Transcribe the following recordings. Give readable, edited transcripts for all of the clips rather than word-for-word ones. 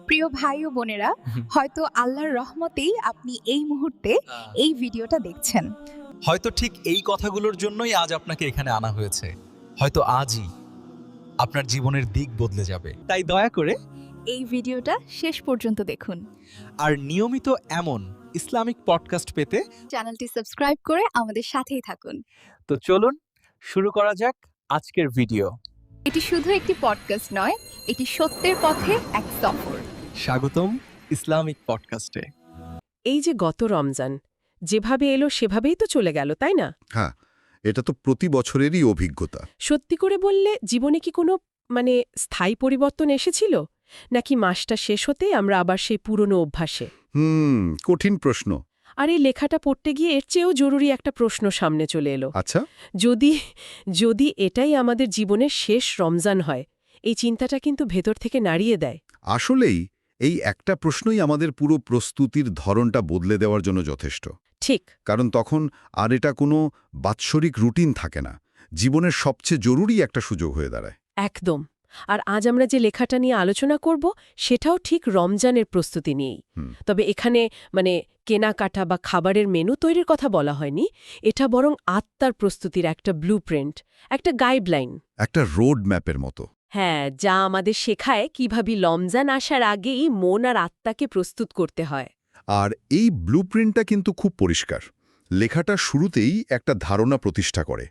প্রিয় ভাই ও বোনেরা, হয়তো আল্লাহর রহমতেই আপনি এই মুহূর্তে এই ভিডিওটা দেখছেন। হয়তো ঠিক এই কথাগুলোর জন্যই আজ আপনাকে এখানে আনা হয়েছে। হয়তো আজই আপনার জীবনের দিক বদলে যাবে। তাই দয়া করে এই ভিডিওটা শেষ পর্যন্ত দেখুন। আর নিয়মিত এমন ইসলামিক পডকাস্ট পেতে চ্যানেলটি সাবস্ক্রাইব করে আমাদের সাথেই থাকুন। তো চলুন শুরু করা যাক আজকের ভিডিও। এটি শুধু একটি পডকাস্ট নয়, এটি সত্যের পথে এক সফর। স্বাগতম ইসলামিক পডকাস্টে। এই যে গত রমজান যেভাবে এলো সেভাবেই তো চলে গেল, তাই না? হ্যাঁ, এটা তো প্রতি বছরেরই অভিজ্ঞতা। সত্যি করে বললে জীবনে কি কোনো স্থায়ী পরিবর্তন এসেছিল, নাকি মাসটা শেষ হতেই আমরা আবার সেই পুরনো অভ্যাসে? কঠিন প্রশ্ন। আর এই লেখাটা পড়তে গিয়ে এর চেয়েও জরুরি একটা প্রশ্ন সামনে চলে এলো। আচ্ছা, যদি যদি এটাই আমাদের জীবনের শেষ রমজান হয়, এই চিন্তাটা কিন্তু ভেতর থেকে নাড়িয়ে দেয়। আসলেই এই একটা প্রশ্নই আমাদের পুরো প্রস্তুতির ধরনটা বদলে দেওয়ার জন্য যথেষ্ট। ঠিক। কারণ তখন আর এটা কোনো বাৎসরিক রুটিন থাকে না, জীবনের সবচেয়ে জরুরি একটা সুযোগ হয়ে দাঁড়ায়। একদম। আর আজ আমরা যে লেখাটা নিয়ে আলোচনা করব সেটাও ঠিক রমজানের প্রস্তুতি নিয়েই। তবে এখানে কেনাকাটা বা খাবারের মেনু তৈরির কথা বলা হয়নি, এটা বরং আত্মার প্রস্তুতির একটা ব্লুপ্রিন্ট, একটা গাইডলাইন, একটা রোড ম্যাপের মতো। হ্যাঁ, যা আমাদের শেখায় কিভাবে রমজান আসার আগেই মন আর আত্মাকে প্রস্তুত করতে হয়। আর এই ব্লুপ্রিন্টটা কিন্তু খুব পরিষ্কার। লেখাটা শুরুতেই একটা ধারণা প্রতিষ্ঠা করে।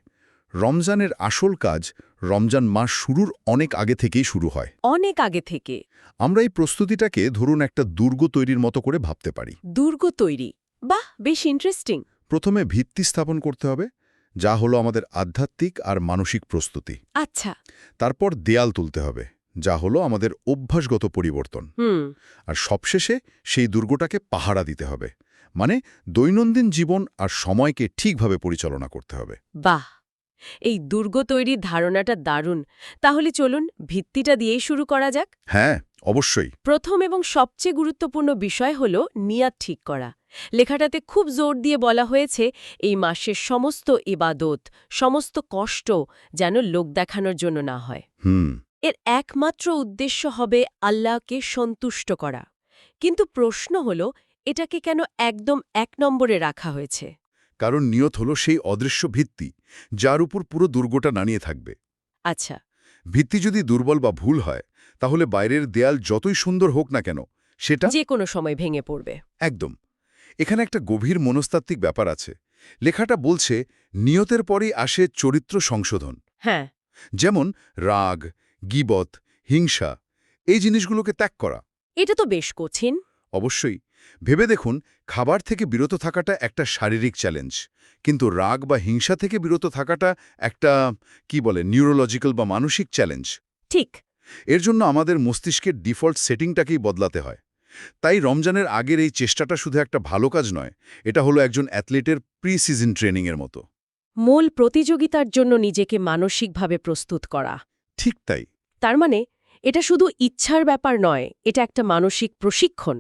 রমজানের আসল কাজ রমজান মাস শুরুর অনেক আগে থেকেই শুরু হয়। অনেক আগে থেকে। আমরা এই প্রস্তুতিটাকে ধরুন একটা দুর্গ তৈরির মতো করে ভাবতে পারি। দুর্গ তৈরি, বাহ, বেশ ইন্টারেস্টিং। প্রথমে ভিত্তি স্থাপন করতে হবে, যা হলো আমাদের আধ্যাত্মিক আর মানসিক প্রস্তুতি। আচ্ছা। তারপর দেয়াল তুলতে হবে, যা হলো আমাদের অভ্যাসগত পরিবর্তন। আর সবশেষে সেই দুর্গটাকে পাহারা দিতে হবে, মানে দৈনন্দিন জীবন আর সময়কে ঠিকভাবে পরিচালনা করতে হবে। বাহ, এই দুর্গ তৈরির ধারণাটা দারুণ। তাহলে চলুন ভিত্তিটা দিয়েই শুরু করা যাক। হ্যাঁ, অবশ্যই। প্রথম এবং সবচেয়ে গুরুত্বপূর্ণ বিষয় হল নিয়াত ঠিক করা। লেখাটাতে খুব জোর দিয়ে বলা হয়েছে এই মাসের সমস্ত ইবাদত, সমস্ত কষ্ট যেন লোক দেখানোর জন্য না হয়। এর একমাত্র উদ্দেশ্য হবে আল্লাহকে সন্তুষ্ট করা। কিন্তু প্রশ্ন হল, এটাকে কেন একদম ১ নম্বরে রাখা হয়েছে? কারণ নিয়ত হলো সেই অদৃশ্য ভিত্তি, যার উপর পুরো দুর্গটা নানিয়ে থাকবে। আচ্ছা। ভিত্তি যদি দুর্বল বা ভুল হয়, তাহলে বাইরের দেয়াল যতই সুন্দর হোক না কেন, সেটা যে কোনো সময় ভেঙে পড়বে। একদম। এখানে একটা গভীর মনস্তাত্ত্বিক ব্যাপার আছে। লেখাটা বলছে নিয়তের পরেই আসে চরিত্র সংশোধন। হ্যাঁ। যেমন রাগ, গীবত, হিংসা, এই জিনিসগুলোকে ত্যাগ করা। এটা তো বেশ কঠিন। অবশ্যই। ভেবে দেখুন, খাবার থেকে বিরত থাকাটা একটা শারীরিক চ্যালেঞ্জ, কিন্তু রাগ বা হিংসা থেকে বিরত থাকাটা একটা নিউরোলজিক্যাল বা মানসিক চ্যালেঞ্জ। ঠিক। এর জন্য আমাদের মস্তিষ্কের ডিফল্ট সেটিংটাকেই বদলাতে হয়। তাই রমজানের আগের এই চেষ্টাটা শুধু একটা ভালো কাজ নয়, এটা হলো একজন অ্যাথলেটের প্রি সিজন ট্রেনিংয়ের মতো। মূল প্রতিযোগিতার জন্য নিজেকে মানসিকভাবে প্রস্তুত করা। ঠিক তাই। তার মানে এটা শুধু ইচ্ছার ব্যাপার নয়, এটা একটা মানসিক প্রশিক্ষণ।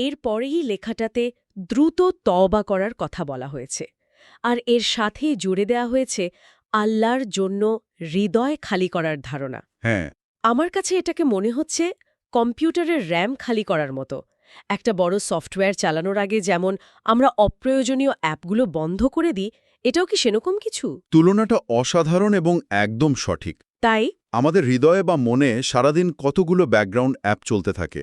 এর পরেই লেখাটাতে দ্রুত তওবা করার কথা বলা হয়েছে। আর এর সাথেই জুড়ে দেয়া হয়েছে আল্লাহর জন্য হৃদয় খালি করার ধারণা। হ্যাঁ। আমার কাছে এটাকে মনে হচ্ছে কম্পিউটারের র্যাম খালি করার মতো। একটা বড় সফটওয়্যার চালানোর আগে যেমন আমরা অপ্রয়োজনীয় অ্যাপগুলো বন্ধ করে দিই, এটাও কি সেরকম কিছু? তুলনাটা অসাধারণ এবং একদম সঠিক। তাই আমাদের হৃদয়ে বা মনে সারাদিন কতগুলো ব্যাকগ্রাউন্ড অ্যাপ চলতে থাকে।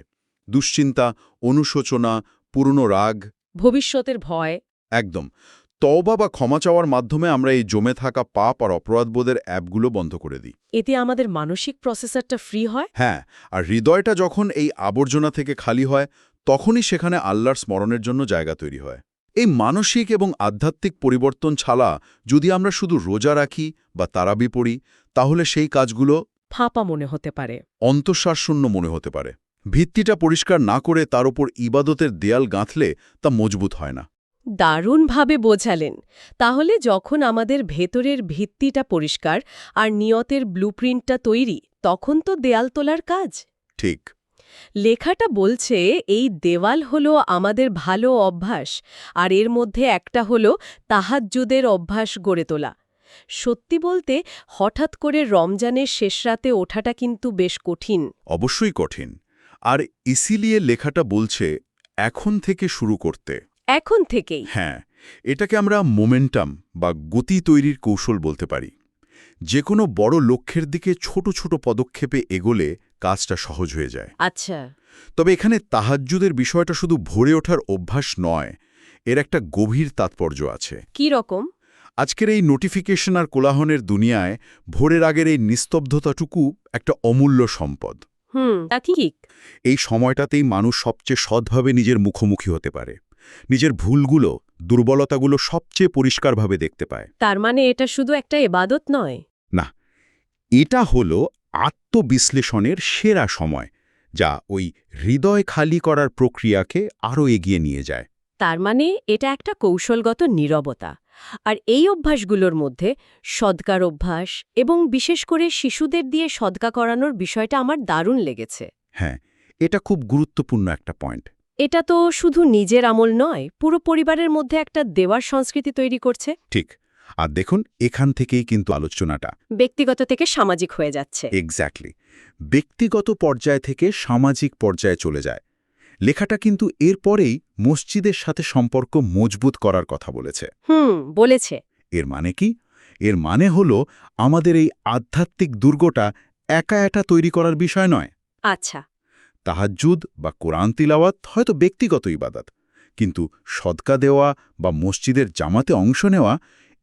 দুশ্চিন্তা, অনুশোচনা, পুরনো রাগ, ভবিষ্যতের ভয়। একদম। তওবা বা ক্ষমা চাওয়ার মাধ্যমে আমরা এই জমে থাকা পাপ আর অপরাধবোধের অ্যাপগুলো বন্ধ করে দিই। এতে আমাদের মানসিক প্রসেসরটা ফ্রি হয়। হ্যাঁ, আর হৃদয়টা যখন এই আবর্জনা থেকে খালি হয়, তখনই সেখানে আল্লাহর স্মরণের জন্য জায়গা তৈরি হয়। এই মানসিক এবং আধ্যাত্মিক পরিবর্তন ছাড়া যদি আমরা শুধু রোজা রাখি বা তারাবি পড়ি, তাহলে সেই কাজগুলো ফাঁপা মনে হতে পারে, অন্তঃসারশূন্য মনে হতে পারে। ভিত্তিটা পরিষ্কার না করে তার উপর ইবাদতের দেয়াল গাঁথলে তা মজবুত হয় না। দারুণভাবে বোঝালেন। তাহলে যখন আমাদের ভেতরের ভিত্তিটা পরিষ্কার আর নিয়তের ব্লুপ্রিন্টটা তৈরি, তখন তো দেয়াল তোলার কাজ। ঠিক। লেখাটা বলছে এই দেওয়াল হলো আমাদের ভালো অভ্যাস, আর এর মধ্যে একটা হলো তাহাজ্জুদের অভ্যাস গড়ে তোলা। সত্যি বলতে হঠাৎ করে রমজানের শেষ রাতে ওঠাটা কিন্তু বেশ কঠিন। অবশ্যই কঠিন। আর ইসিলিয়ে লেখাটা বলছে এখন থেকে শুরু করতে। এখন থেকেই। হ্যাঁ, এটাকে আমরা মোমেন্টাম বা গতি তৈরির কৌশল বলতে পারি। যে কোনো বড় লক্ষ্যের দিকে ছোট ছোট পদক্ষেপে এগোলে কাজটা সহজ হয়ে যায়। আচ্ছা। তবে এখানে তাহাজ্জুদের বিষয়টা শুধু ভোরে ওঠার অভ্যাস নয়, এর একটা গভীর তাৎপর্য আছে। কি রকম? আজকের এই নোটিফিকেশন আর কোলাহলের দুনিয়ায় ভোরের আগের এই নিস্তব্ধতাটুকু একটা অমূল্য সম্পদ। তা ঠিক। এই সময়টাতেই মানুষ সবচেয়ে সৎভাবে নিজের মুখোমুখি হতে পারে, নিজের ভুলগুলো, দুর্বলতাগুলো সবচেয়ে পরিষ্কারভাবে দেখতে পায়। তার মানে এটা শুধু একটা ইবাদত নয়। না, এটা হলো আত্মবিশ্লেষণের সেরা সময়, যা ওই হৃদয় খালি করার প্রক্রিয়াকে আরও এগিয়ে নিয়ে যায়। তার মানে এটা একটা কৌশলগত নীরবতা। আর এই অভ্যাসগুলোর মধ্যে সদকার অভ্যাস এবং বিশেষ করে শিশুদের দিয়ে সদকা করানোর বিষয়টা আমার দারুণ লেগেছে। হ্যাঁ, এটা খুব গুরুত্বপূর্ণ একটা পয়েন্ট। এটা তো শুধু নিজের আমল নয়, পুরো পরিবারের মধ্যে একটা দেওয়ার সংস্কৃতি তৈরি করছে। ঠিক। আর দেখুন, এখান থেকেই কিন্তু আলোচনাটা ব্যক্তিগত থেকে সামাজিক হয়ে যাচ্ছে। এক্স্যাক্টলি ব্যক্তিগত পর্যায় থেকে সামাজিক পর্যায়ে চলে যায়। লেখাটা কিন্তু এরপরেই মসজিদের সাথে সম্পর্ক মজবুত করার কথা বলেছে। বলেছে। এর মানে কি? এর মানে হলো আমাদের এই আধ্যাত্মিক দুর্গটা একা একা তৈরি করার বিষয় নয়। আচ্ছা। তাহাজ্জুদ বা কোরআন তিলাওয়াত হয়তো ব্যক্তিগত ইবাদত, কিন্তু সদকা দেওয়া বা মসজিদের জামাতে অংশ নেওয়া,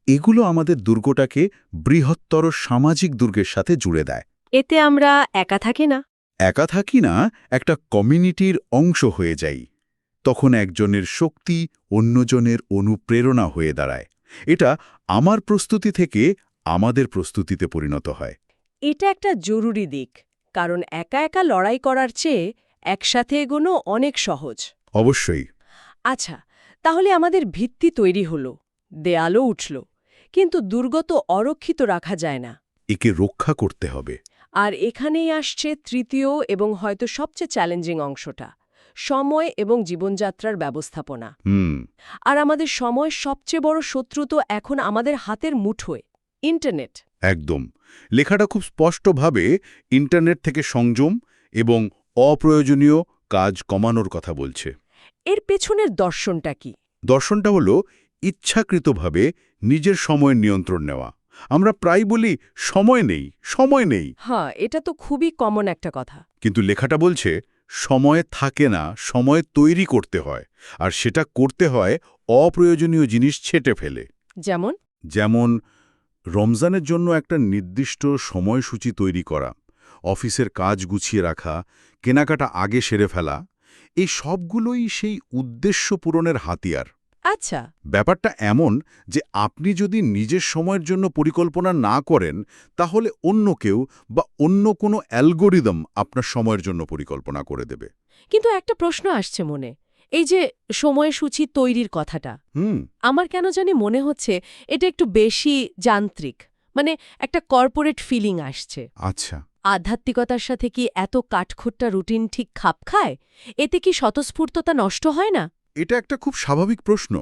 এগুলো আমাদের দুর্গটাকে বৃহত্তর সামাজিক দুর্গের সাথে জুড়ে দেয়। এতে আমরা একা থাকি না। একা থাকি না, একটা কমিউনিটির অংশ হয়ে যাই। তখন একজনের শক্তি অন্যজনের অনুপ্রেরণা হয়ে দাঁড়ায়। এটা আমার প্রস্তুতি থেকে আমাদের প্রস্তুতিতে পরিণত হয়। এটা একটা জরুরি দিক, কারণ একা একা লড়াই করার চেয়ে একসাথে এগোনো অনেক সহজ। অবশ্যই। আচ্ছা, তাহলে আমাদের ভিত্তি তৈরি হলো, দেয়ালও উঠল, কিন্তু দুর্গ তো অরক্ষিত রাখা যায় না। একে রক্ষা করতে হবে। আর এখানেই আসছে তৃতীয় এবং হয়তো সবচেয়ে চ্যালেঞ্জিং অংশটা, সময় এবং জীবনযাত্রার ব্যবস্থাপনা। আর আমাদের সময়ের সবচেয়ে বড় শত্রু তো এখন আমাদের হাতের মুঠোয়, ইন্টারনেট। একদম। লেখাটা খুব স্পষ্টভাবে ইন্টারনেট থেকে সংযম এবং অপ্রয়োজনীয় কাজ কমানোর কথা বলছে। এর পেছনের দর্শনটা কি? দর্শনটা হলো ইচ্ছাকৃতভাবে নিজের সময়ের নিয়ন্ত্রণ নেওয়া। আমরা প্রায় বলি সময় নেই, সময় নেই। হ্যাঁ, এটা তো খুবই কমন একটা কথা। কিন্তু লেখাটা বলছে সময় থাকে না, সময় তৈরি করতে হয়। আর সেটা করতে হয় অপ্রয়োজনীয় জিনিস ছেঁটে ফেলে। যেমন রমজানের জন্য একটা নির্দিষ্ট সময়সূচি তৈরি করা, অফিসের কাজ গুছিয়ে রাখা, কেনাকাটা আগে সেরে ফেলা, এই সবগুলোই সেই উদ্দেশ্য পূরণের হাতিয়ার। আচ্ছা। ব্যাপারটা এমন যে আপনি যদি নিজের সময়ের জন্য পরিকল্পনা না করেন, তাহলে অন্য কেউ বা অন্য কোনো অ্যালগোরিদম আপনার সময়ের জন্য পরিকল্পনা করে দেবে। কিন্তু একটা প্রশ্ন আসছে মনে, এই যে সময়সূচি তৈরির কথাটা, আমার কেন জানি মনে হচ্ছে এটা একটু বেশি যান্ত্রিক, মানে একটা কর্পোরেট ফিলিং আসছে। আচ্ছা। আধ্যাত্মিকতার সাথে কি এত কাঠখোট্টা রুটিন ঠিক খাপ খায়? এতে কি স্বতঃস্ফূর্ততা নষ্ট হয় না? এটা একটা খুব স্বাভাবিক প্রশ্ন,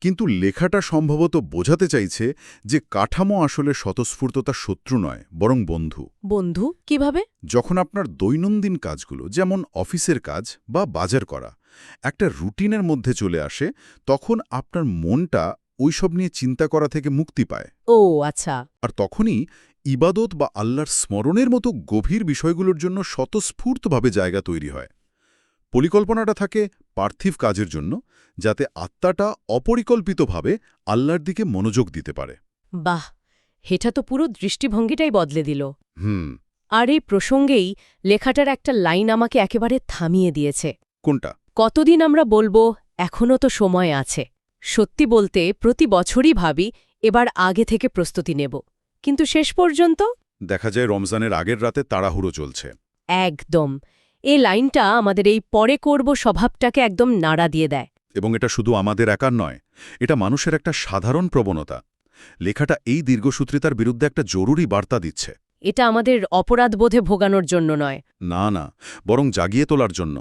কিন্তু লেখাটা সম্ভবত বোঝাতে চাইছে যে কাঠামো আসলে স্বতঃস্ফূর্ততার শত্রু নয়, বরং বন্ধু। বন্ধু কিভাবে? যখন আপনার দৈনন্দিন কাজগুলো, যেমন অফিসের কাজ বা বাজার করা, একটা রুটিনের মধ্যে চলে আসে, তখন আপনার মনটা ওইসব নিয়ে চিন্তা করা থেকে মুক্তি পায়। ও আচ্ছা। আর তখনই ইবাদত বা আল্লাহর স্মরণের মতো গভীর বিষয়গুলোর জন্য স্বতঃস্ফূর্তভাবে জায়গা তৈরি হয়। পরিকল্পনাটা থাকে পার্থিব কাজের জন্য, যাতে আত্মাটা অপরিকল্পিতভাবে আল্লাহর দিকে মনোযোগ দিতে পারে। বাহ, এটা তো পুরো দৃষ্টিভঙ্গিটাই বদলে দিল। হুম। আর এই প্রসঙ্গেই লেখাটার একটা লাইন আমাকে একেবারে থামিয়ে দিয়েছে। কোনটা? কতদিন আমরা বলবো এখনও তো সময় আছে। সত্যি বলতে প্রতি বছরই ভাবি এবার আগে থেকে প্রস্তুতি নেব, কিন্তু শেষ পর্যন্ত দেখা যায় রমজানের আগের রাতে তাড়াহুড়ো চলছে। একদম। এই লাইনটা আমাদের এই পরে করব স্বভাবটাকে একদম নাড়া দিয়ে দেয়। এবং এটা শুধু আমাদের একার নয়, এটা মানুষের একটা সাধারণ প্রবণতা। লেখাটা এই দীর্ঘসূত্রিতার বিরুদ্ধে একটা জরুরি বার্তা দিচ্ছে। এটা আমাদের অপরাধবোধে ভোগানোর জন্য নয়। না না, বরং জাগিয়ে তোলার জন্য।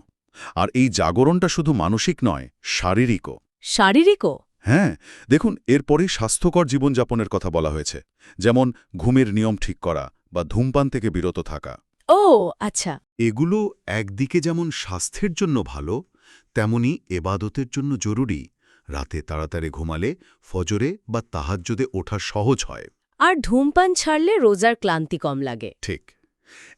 আর এই জাগরণটা শুধু মানসিক নয়, শারীরিকও। শারীরিকও? হ্যাঁ, দেখুন, এরপরই স্বাস্থ্যকর জীবনযাপনের কথা বলা হয়েছে, যেমন ঘুমের নিয়ম ঠিক করা বা ধূমপান থেকে বিরত থাকা। ও আচ্ছা। এগুলো একদিকে যেমন স্বাস্থ্যের জন্য ভালো, তেমনি এবাদতের জন্য জরুরি। রাতে তাড়াতাড়ি ঘুমালে ফজরে বা তাহাজ্জুদে ওঠা সহজ হয়। আর ধূমপান ছাড়লে রোজার ক্লান্তি কম লাগে। ঠিক।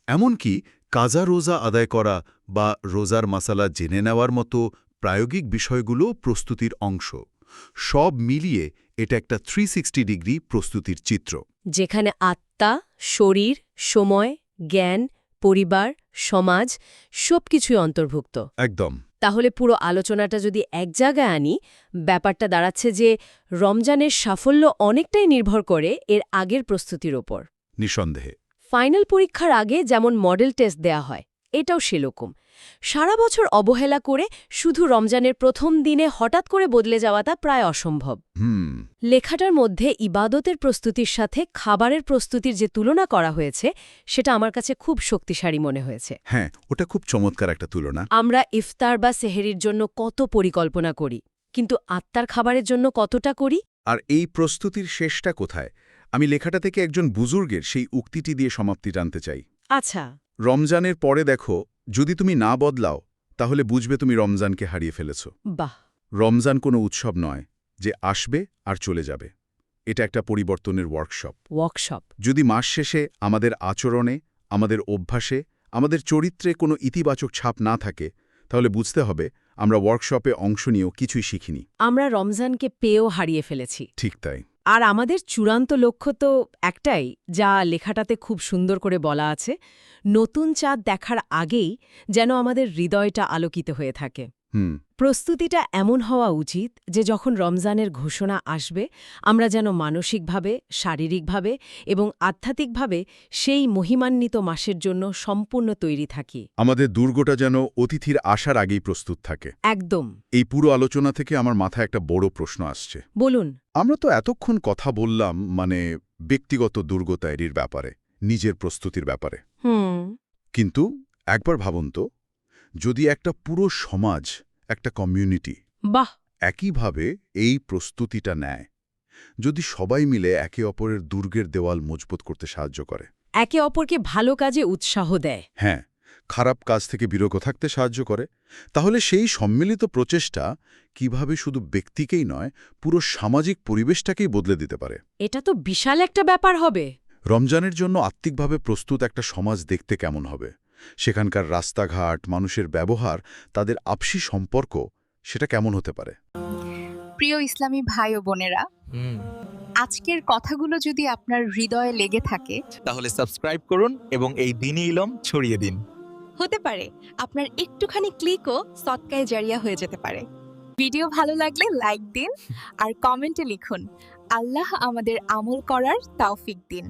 এমনকি কাজা রোজা আদায় করা বা রোজার মাসালা জেনে নেওয়ার মতো প্রায়োগিক বিষয়গুলো প্রস্তুতির অংশ। সব মিলিয়ে এটা একটা 360 ডিগ্রি প্রস্তুতির চিত্র। যেখানে আত্মা, শরীর, সময়, জ্ঞান, পরিবার, সমাজ সবকিছুই অন্তর্ভুক্ত। একদম। তাহলে পুরো আলোচনাটা যদি এক জায়গায় আনি, ব্যাপারটা দাঁড়াচ্ছে যে রমজানের সাফল্য অনেকটাই নির্ভর করে এর আগের প্রস্তুতির ওপর। নিঃসন্দেহে। ফাইনাল পরীক্ষার আগে যেমন মডেল টেস্ট দেয়া হয়, এটাও সেরকম। সারা বছর অবহেলা করে শুধু রমজানের প্রথম দিনে হঠাৎ করে বদলে যাওয়াটা প্রায় অসম্ভব। লেখাটার মধ্যে ইবাদতের প্রস্তুতির সাথে খাবারের প্রস্তুতির যে তুলনা করা হয়েছে, সেটা আমার কাছে খুব শক্তিশালী মনে হয়েছে। হ্যাঁ, ওটা খুব চমৎকার একটা তুলনা। আমরা ইফতার বা সেহেরির জন্য কত পরিকল্পনা করি, কিন্তু আত্মার খাবারের জন্য কতটা করি? আর এই প্রস্তুতির শেষটা কোথায়? আমি লেখাটা থেকে একজন বুজুর্গের সেই উক্তিটি দিয়ে সমাপ্তি টানতে চাই। আচ্ছা। রমজানের পরে দেখো, যদি তুমি না বদলাও তাহলে বুঝবে তুমি রমজানকে হারিয়ে ফেলেছ। বাহ। রমজান কোনো উৎসব নয় যে আসবে আর চলে যাবে। এটা একটা পরিবর্তনের ওয়ার্কশপ। যদি মাস শেষে আমাদের আচরণে, আমাদের অভ্যাসে, আমাদের চরিত্রে কোনো ইতিবাচক ছাপ না থাকে, তাহলে বুঝতে হবে আমরা ওয়ার্কশপে অংশ নিয়েও কিছুই শিখিনি। আমরা রমজানকে পেয়েও হারিয়ে ফেলেছি। ঠিক তাই। আর আমাদের চূড়ান্ত লক্ষ্য তো একটাই, যা লেখাটাতে খুব সুন্দর করে বলা আছে, নতুন চাঁদ দেখার আগেই যেন আমাদের হৃদয়টা আলোকিত হয়ে থাকে। প্রস্তুতিটা এমন হওয়া উচিত যে যখন রমজানের ঘোষণা আসবে, আমরা যেন মানসিকভাবে, শারীরিকভাবে এবং আধ্যাত্মিকভাবে সেই মহিমান্বিত মাসের জন্য সম্পূর্ণ তৈরি থাকি। আমাদের দুর্গটা যেন অতিথির আসার আগেই প্রস্তুত থাকে। একদম। এই পুরো আলোচনা থেকে আমার মাথায় একটা বড় প্রশ্ন আসছে। বলুন। আমরা তো এতক্ষণ কথা বললাম ব্যক্তিগত দুর্গ তৈরির ব্যাপারে, নিজের প্রস্তুতির ব্যাপারে। কিন্তু একবার ভাবুন তো, যদি একটা পুরো সমাজ, একটা কমিউনিটি বাহ, একইভাবে এই প্রস্তুতিটা নেয়, যদি সবাই মিলে একে অপরের দুর্গের দেওয়াল মজবুত করতে সাহায্য করে, একে অপরকে ভালো কাজে উৎসাহ দেয়, হ্যাঁ, খারাপ কাজ থেকে বিরত থাকতে সাহায্য করে, তাহলে সেই সম্মিলিত প্রচেষ্টা কিভাবে শুধু ব্যক্তিকেই নয়, পুরো সামাজিক পরিবেশটাকেই বদলে দিতে পারে। এটা তো বিশাল একটা ব্যাপার হবে। রমজানের জন্য আত্মিকভাবে প্রস্তুত একটা সমাজ দেখতে কেমন হবে? সেখানকার রাস্তাঘাট, মানুষের ব্যবহার, তাদের আপসি সম্পর্ক, সেটা কেমন হতে পারে? প্রিয় ইসলামী ভাই ও বোনেরা, আজকের কথাগুলো যদি আপনার হৃদয়ে লেগে থাকে, তাহলে সাবস্ক্রাইব করুন এবং এই দ্বীনি ইলম ছড়িয়ে দিন। হতে পারে আপনার একটুখানি ক্লিকও সদকায়ে জারিয়া হয়ে যেতে পারে। ভিডিও ভালো লাগলে লাইক দিন আর কমেন্টে লিখুন, আল্লাহ আমাদের আমল করার তৌফিক দিন।